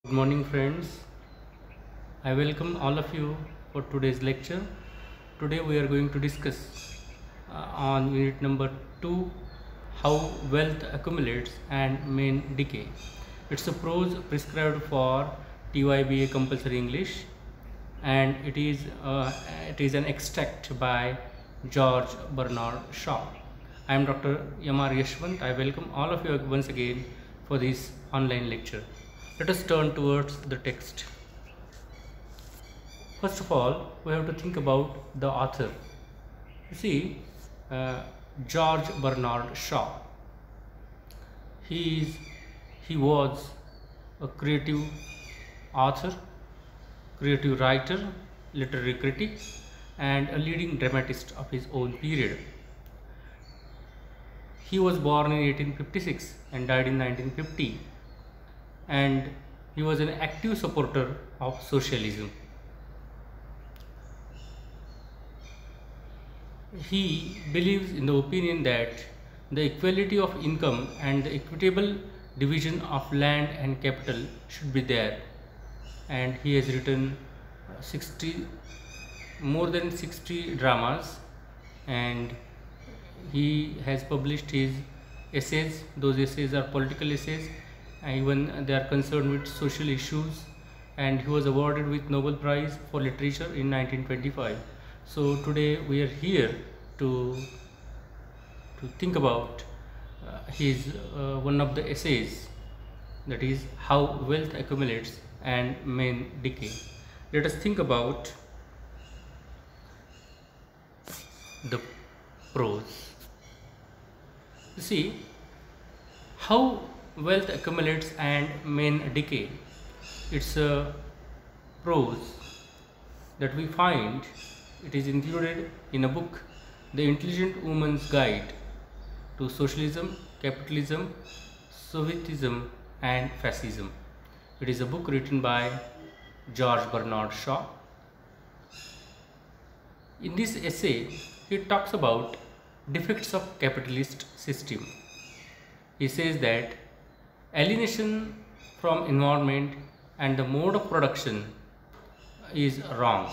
Good morning, friends. I welcome all of you for today's lecture. Today we are going to discuss on unit number 2, how wealth accumulates and main decay. It's a prose prescribed for TYBA compulsory English, and it is an extract by George Bernard Shaw. I am Dr. Yamar Yashwant. I welcome all of you once again for this online lecture. Let us turn towards the text. First of all, we have to think about the author. You see, George Bernard Shaw. He was a creative author, creative writer, literary critic, and a leading dramatist of his own period. He was born in 1856 and died in 1950, and he was an active supporter of socialism. He believes in the opinion that the equality of income and the equitable division of land and capital should be there, and he has written more than 60 dramas, and he has published his essays. Those essays are political essays, and even they are concerned with social issues, and he was awarded with Nobel Prize for Literature in 1925. So today we are here to think about his one of the essays, that is how wealth accumulates and men decay. Let us think about the prose. You see, how wealth accumulates and men decay. It's a prose that we find. It is included in a book, The Intelligent Woman's Guide to Socialism, Capitalism, Sovietism and Fascism. It is a book written by George Bernard Shaw. In this essay, he talks about defects of capitalist system. He says that alienation from environment and the mode of production is wrong,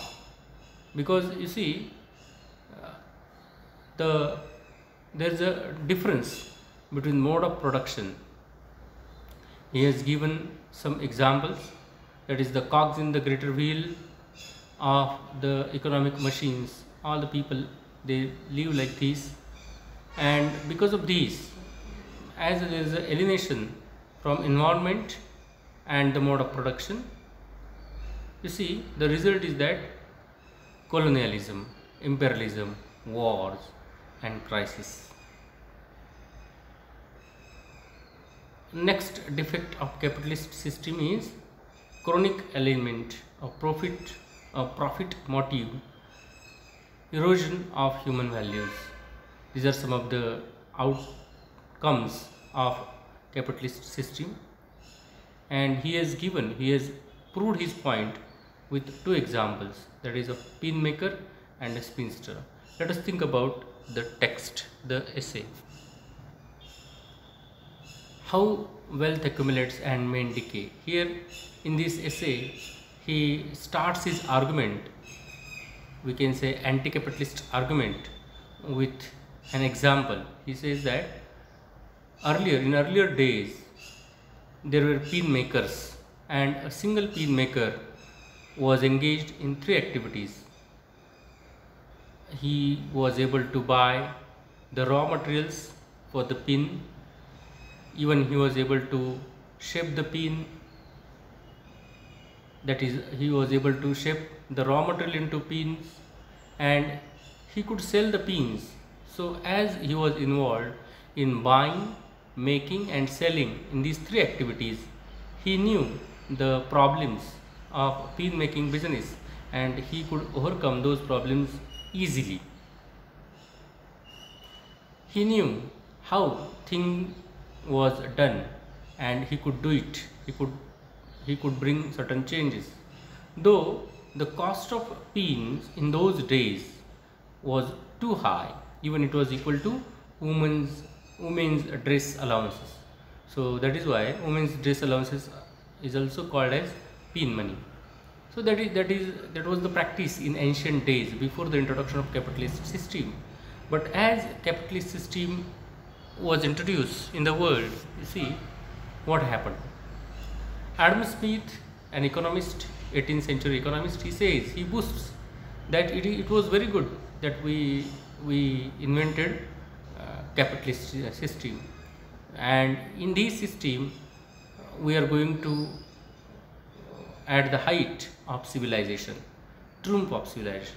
because you see there is a difference between mode of production. He has given some examples, that is the cogs in the greater wheel of the economic machines. All the people, they live like this, and because of these, as there is an alienation from environment and the mode of production, you see the result is that colonialism, imperialism, wars and crisis. Next defect of capitalist system is chronic alignment of profit motive, erosion of human values. These are some of the outcomes of capitalist system, and he has proved his point with two examples, that is a pin maker and a spinster. Let us think about the text, the essay. How wealth accumulates and men decay. Here in this essay, he starts his argument, we can say anti-capitalist argument, with an example. He says that in earlier days, there were pin makers, and a single pin maker was engaged in three activities. He was able to buy the raw materials for the pin, even he was able to shape the pin, that is, he was able to shape the raw material into pins, and he could sell the pins. So as he was involved in buying, making and selling in these three activities, he knew the problems of pin making business, and he could overcome those problems easily. He knew how thing was done, and he could do it. He could bring certain changes. Though the cost of pins in those days was too high, even it was equal to women's dress allowances. So that is why women's dress allowances is also called as pin money. So that was the practice in ancient days before the introduction of capitalist system. But as capitalist system was introduced in the world, you see what happened. Adam Smith, an economist, 18th century economist, he says, he boasts that it was very good that we invented capitalist system, and in this system we are going to at the height of civilization, triumph of civilization.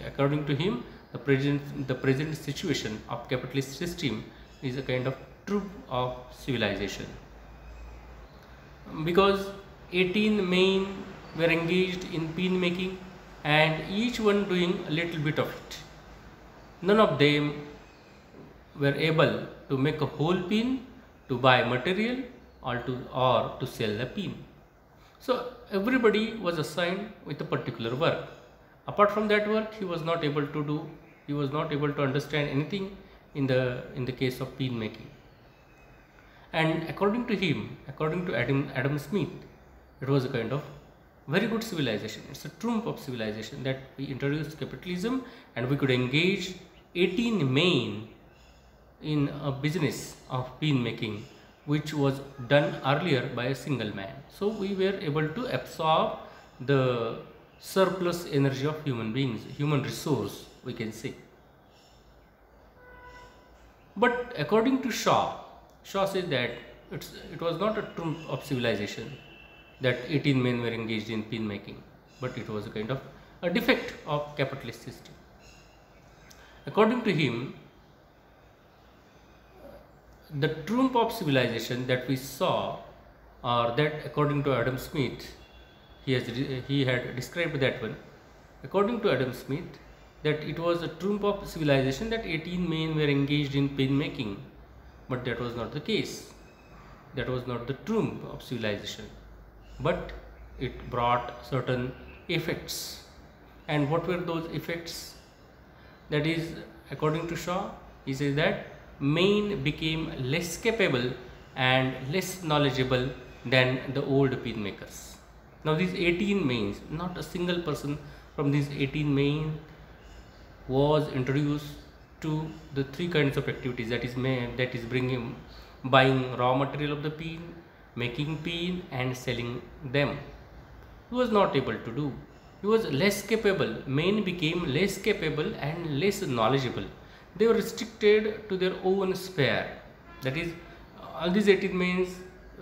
According to him, the present situation of capitalist system is a kind of triumph of civilization, because 18 men were engaged in pin making and each one doing a little bit of it. None of them were able to make a whole pin, to buy material, or to sell the pin. So everybody was assigned with a particular work. Apart from that work, he was not able to understand anything in the case of pin making. And according to him, according to Adam Smith, it was a kind of very good civilization. It's a triumph of civilization that we introduced capitalism and we could engage 18 men in a business of pin making, which was done earlier by a single man. So we were able to absorb the surplus energy of human beings, human resource, we can say. But according to Shaw says that it was not a triumph of civilization that 18 men were engaged in pin making, but it was a kind of a defect of capitalist system. According to him, the triumph of civilization that we saw, or that according to Adam Smith, he had described that one. According to Adam Smith, that it was a triumph of civilization that 18 men were engaged in pin making, but that was not the case. That was not the triumph of civilization, but it brought certain effects. And what were those effects? That is, according to Shaw, he says that men became less capable and less knowledgeable than the old pin makers. Now these 18 men, not a single person from these 18 men was introduced to the three kinds of activities, that is buying raw material of the pin, making pin and selling them. He was not able to do. He was less capable. Men became less capable and less knowledgeable. They were restricted to their own sphere. That is, all these 18 men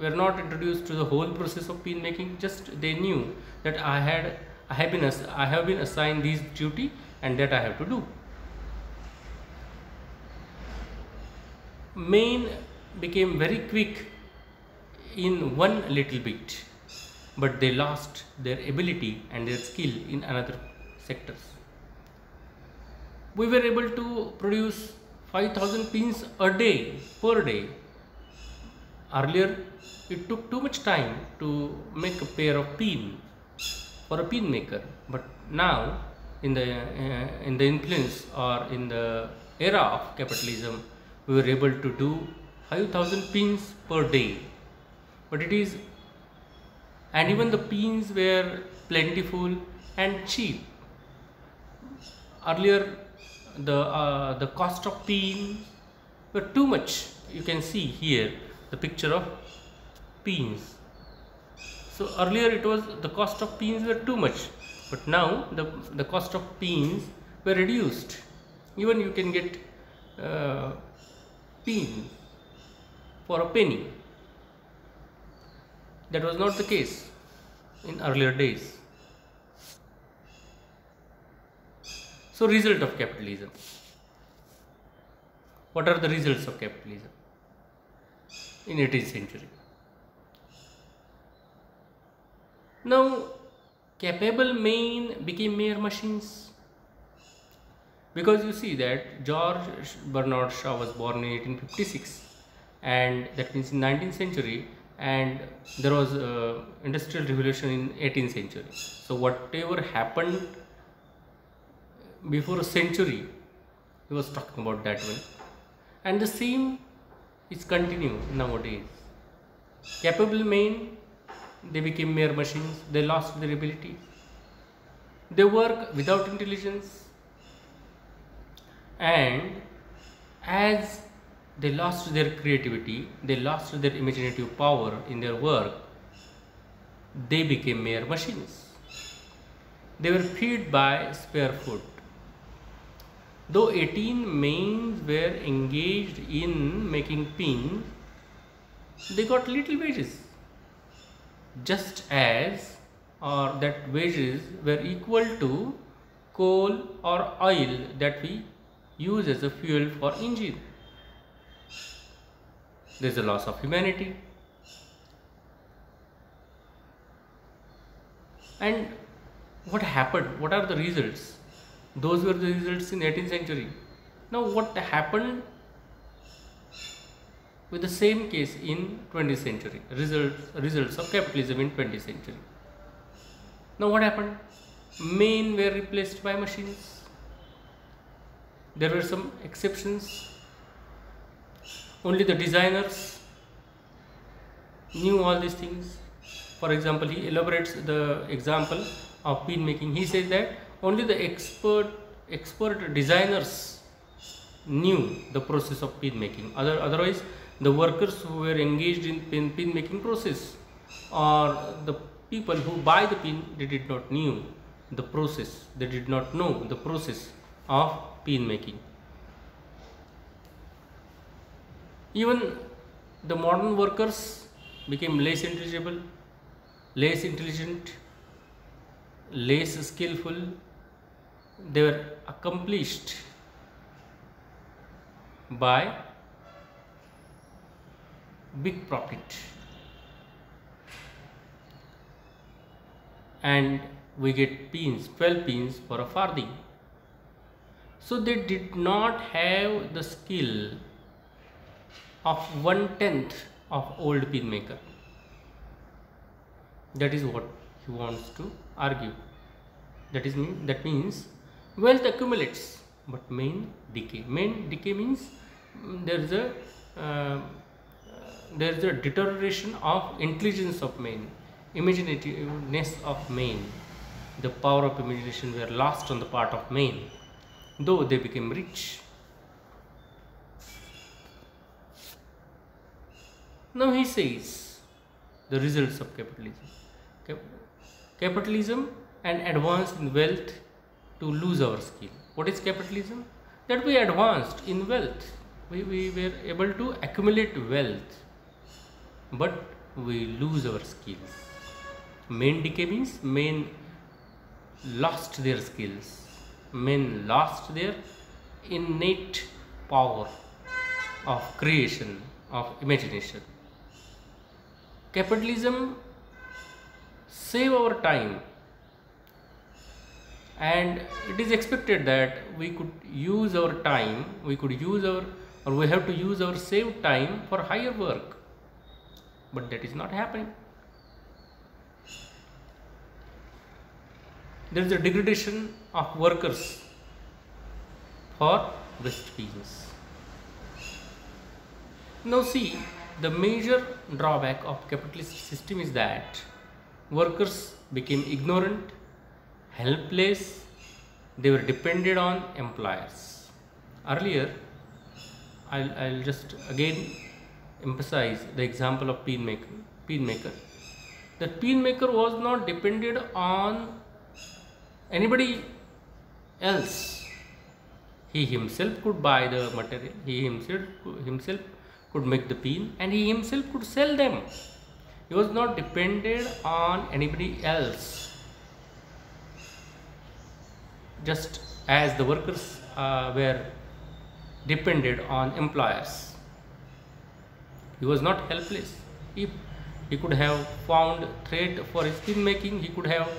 were not introduced to the whole process of pin making. Just they knew that I have been assigned this duty and that I have to do. Men became very quick in one little bit, but they lost their ability and their skill in another sectors. We were able to produce 5,000 pins a day, per day. Earlier, it took too much time to make a pair of pin for a pin maker, but now in the influence or in the era of capitalism, we were able to do 5,000 pins per day. But and even the pins were plentiful and cheap. Earlier, the cost of pins were too much. You can see here the picture of pins. So earlier it was the cost of pins were too much, but now the cost of pins were reduced. Even you can get pins for a penny. That was not the case in earlier days. So, result of capitalism. What are the results of capitalism in 18th century? Now, capable men became mere machines, because you see that George Bernard Shaw was born in 1856, and that means in 19th century, and there was industrial revolution in 18th century. So whatever happened before a century, he was talking about that one, and the same is continuing nowadays. Capable men they became mere machines, they lost their ability. They work without intelligence, and as they lost their creativity, they lost their imaginative power in their work, they became mere machines. They were fed by spare food. Though 18 men were engaged in making pins, they got little wages, just as or that wages were equal to coal or oil that we use as a fuel for engine. There is a loss of humanity. And what happened? What are the results? Those were the results in 18th century. Now what happened with the same case in 20th century? Results of capitalism in 20th century. Now what happened? Men were replaced by machines. There were some exceptions. Only the designers knew all these things. For example, he elaborates the example of pin making. He says that only the expert designers knew the process of pin making. Otherwise, the workers who were engaged in pin making process, or the people who buy the pin, they did not knew the process. They did not know the process of pin making. Even the modern workers became less intelligent, less skillful. They were accomplished by big profit, and we get pins, 12 pins for a farthing. So they did not have the skill of 1/10 of old pin maker. That is what he wants to argue. That means wealth accumulates, but men decay. Men decay means there is a deterioration of intelligence of men, imaginativeness of men. The power of imagination were lost on the part of men, though they became rich. Now he says the results of capitalism. Capitalism and advance in wealth to lose our skill. What is capitalism? That we advanced in wealth. We were able to accumulate wealth, but we lose our skills. Men decay means men lost their skills. Men lost their innate power of creation, of imagination. Capitalism save our time, and it is expected that we could use our time, we have to use our saved time for higher work, but that is not happening. There is a degradation of workers for waste pins. Now see, the major drawback of capitalist system is that workers became ignorant, helpless, they were dependent on employers. Earlier, I'll just again emphasize the example of pin maker. The pin maker was not dependent on anybody else. He himself could buy the material, he himself could make the pin, and he himself could sell them. He was not dependent on anybody else, just as the workers were dependent on employers. He was not helpless. If he could have found thread for his pin making, he could have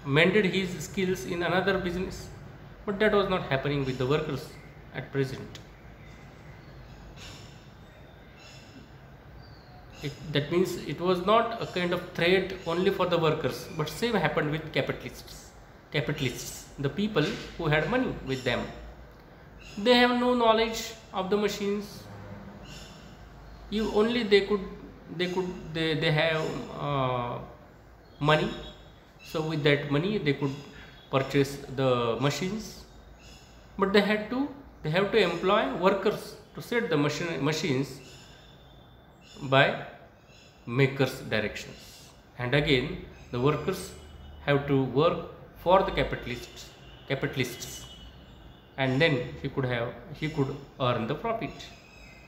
mended his skills in another business, but that was not happening with the workers at present. That means it was not a kind of threat only for the workers, but same happened with capitalists, the people who had money with them. They have no knowledge of the machines. They could they have money, so with that money they could purchase the machines, but they have to employ workers to set the machines by makers directions, and again the workers have to work for the capitalists, and then he could earn the profit.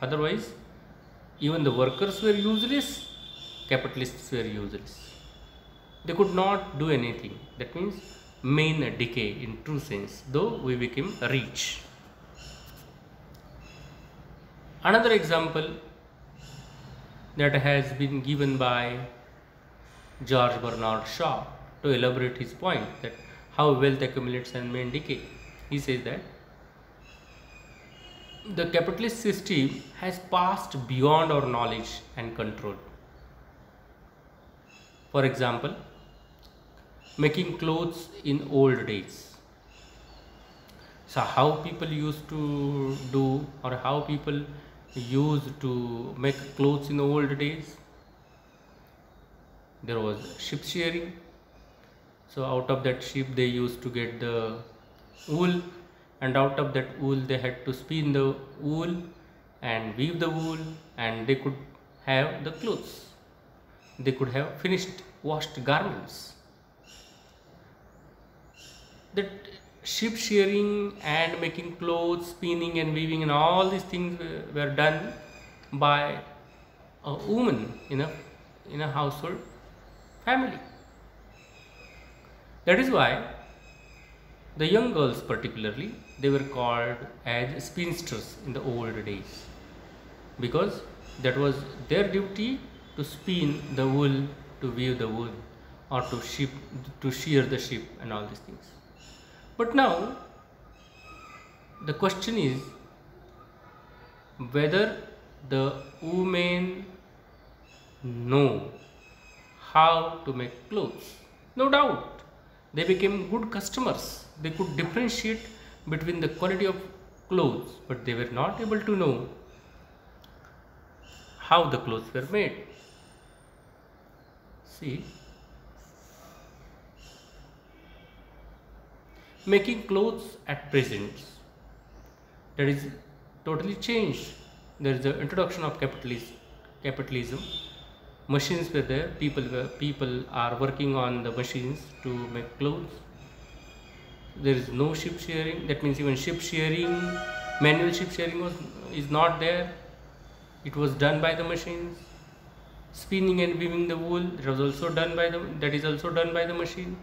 Otherwise, even the workers were useless, capitalists were useless. They could not do anything. That means main decay in true sense, though we became rich. Another example that has been given by George Bernard Shaw to elaborate his point that how wealth accumulates and main decay. He says that the capitalist system has passed beyond our knowledge and control. For example, making clothes in old days. So how people used to do, or how people used to make clothes in the old days? There was ship shearing. So out of that ship they used to get the wool, and out of that wool they had to spin the wool and weave the wool, and they could have the clothes. They could have finished washed garments. That ship shearing and making clothes, spinning and weaving and all these things were done by a woman in a household family. That is why the young girls particularly, they were called as spinsters in the old days, because that was their duty to spin the wool, to weave the wool, or to shear the ship and all these things. But now the question is whether the women know how to make clothes. No doubt they became good customers. They could differentiate between the quality of clothes, but they were not able to know how the clothes were made. See, making clothes at present, that is totally changed. There is the introduction of capitalism. Machines were there. People are working on the machines to make clothes. There is no ship shearing. That means even ship shearing, manual ship shearing is not there. It was done by the machines. Spinning and weaving the wool, that is also done by the machine.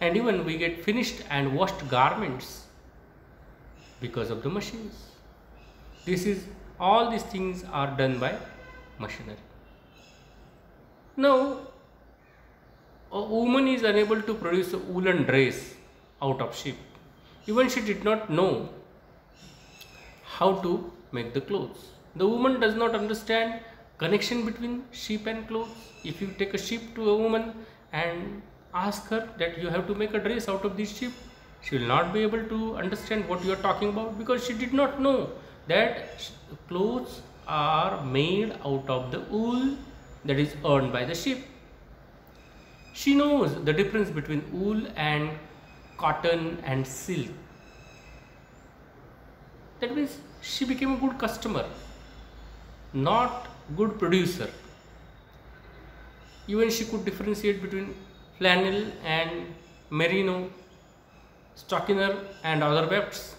And even we get finished and washed garments because of the machines. All these things are done by machinery. Now, a woman is unable to produce a woolen dress out of sheep. Even she did not know how to make the clothes. The woman does not understand connection between sheep and clothes. If you take a sheep to a woman and ask her that you have to make a dress out of this sheep, she will not be able to understand what you are talking about, because she did not know that clothes are made out of the wool that is earned by the sheep. She knows the difference between wool and cotton and silk. That means she became a good customer, not good producer. Even she could differentiate between flannel and merino, stockiner and other wefts.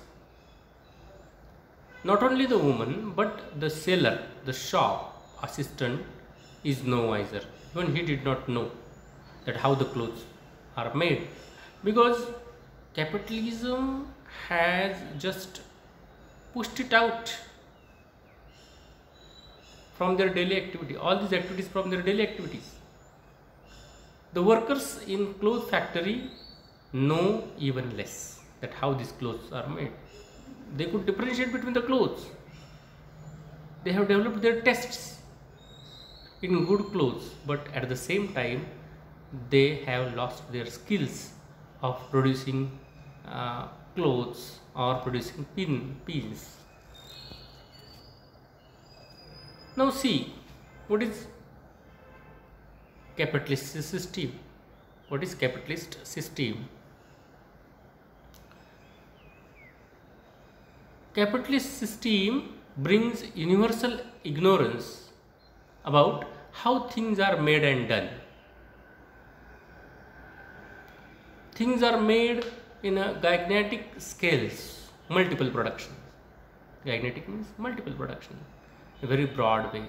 Not only the woman, but the seller, the shop assistant is no wiser. Even he did not know that how the clothes are made, because capitalism has just pushed it out from their daily activity, all these activities from their daily activities. The workers in cloth factory know even less that how these clothes are made. They could differentiate between the clothes. They have developed their tastes in good clothes, but at the same time they have lost their skills of producing clothes or producing pins. Now see, what is capitalist system. What is capitalist system? Capitalist system brings universal ignorance about how things are made and done. Things are made in a gigantic scales, multiple production. Gigantic means multiple production, a very broad way.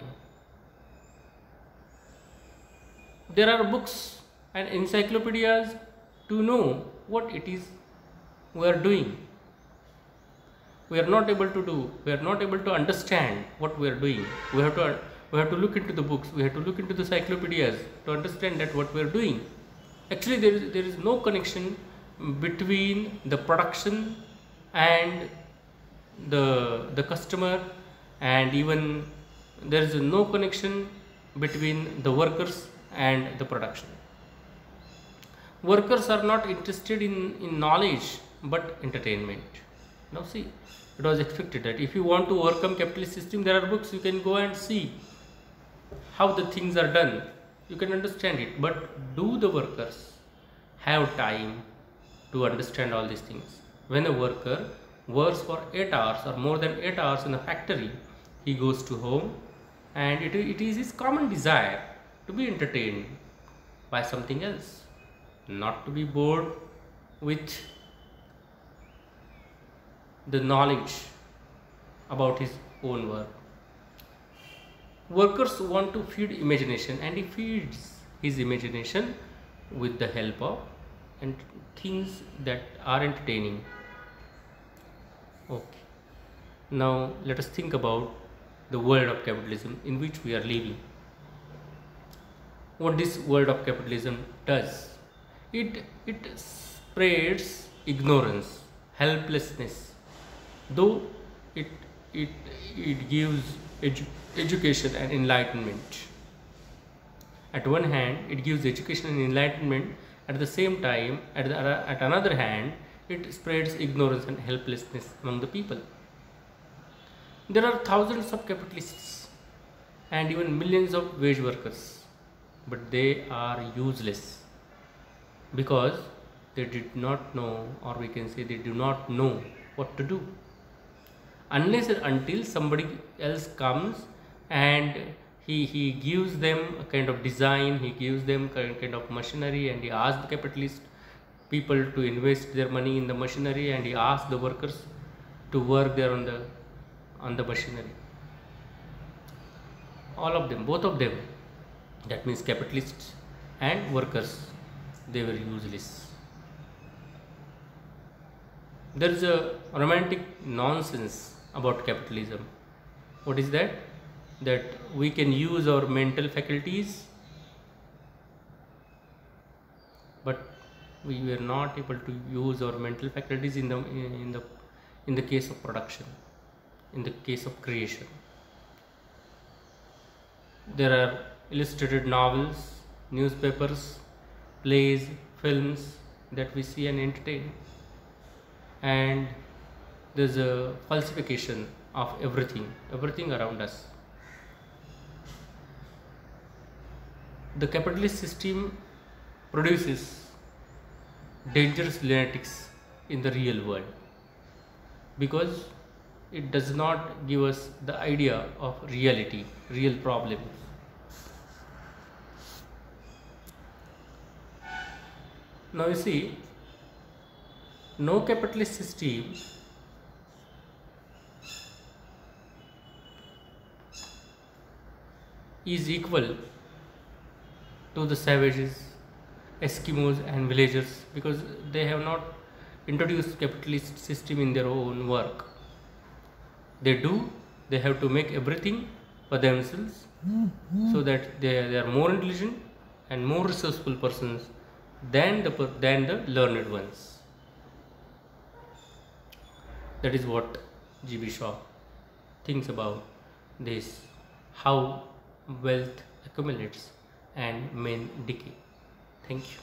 There are books and encyclopedias to know what it is we are doing. We are not able to do, we are not able to understand what we are doing. We have to look into the books, we have to look into the encyclopedias to understand that what we are doing. Actually, there is no connection between the production and the customer, and even there is no connection between the workers and the production. Workers are not interested in knowledge but entertainment. Now see, it was expected that if you want to overcome capitalist system, there are books, you can go and see how the things are done, you can understand it. But do the workers have time to understand all these things? When a worker works for 8 hours or more than 8 hours in a factory, he goes to home, and it is his common desire to be entertained by something else, not to be bored with the knowledge about his own work. Workers want to feed imagination, and he feeds his imagination with the help of things that are entertaining. Okay, now let us think about the world of capitalism in which we are living. What this world of capitalism does, it spreads ignorance, helplessness, though it gives education and enlightenment. At one hand, it gives education and enlightenment. At the same time, at another hand, it spreads ignorance and helplessness among the people. There are thousands of capitalists and even millions of wage workers, but they are useless because they did not know, or we can say they do not know what to do. Unless and until somebody else comes and he gives them a kind of design, he gives them kind of machinery, and he asks the capitalist people to invest their money in the machinery, and he asks the workers to work there on the machinery. All of them, both of them, that means capitalists and workers, they were useless. There is a romantic nonsense about capitalism. What is that? That we can use our mental faculties, but we were not able to use our mental faculties in the case of production, in the case of creation. There are illustrated novels, newspapers, plays, films that we see and entertain, and there's a falsification of everything around us. The capitalist system produces dangerous lunatics in the real world because it does not give us the idea of reality, real problems. Now you see, no capitalist system is equal to the savages, Eskimos and villagers, because they have not introduced capitalist system in their own work. They have to make everything for themselves, so that they are more intelligent and more resourceful persons than the learned ones. That is what G.B. Shaw thinks about this, how wealth accumulates and men decay. Thank you.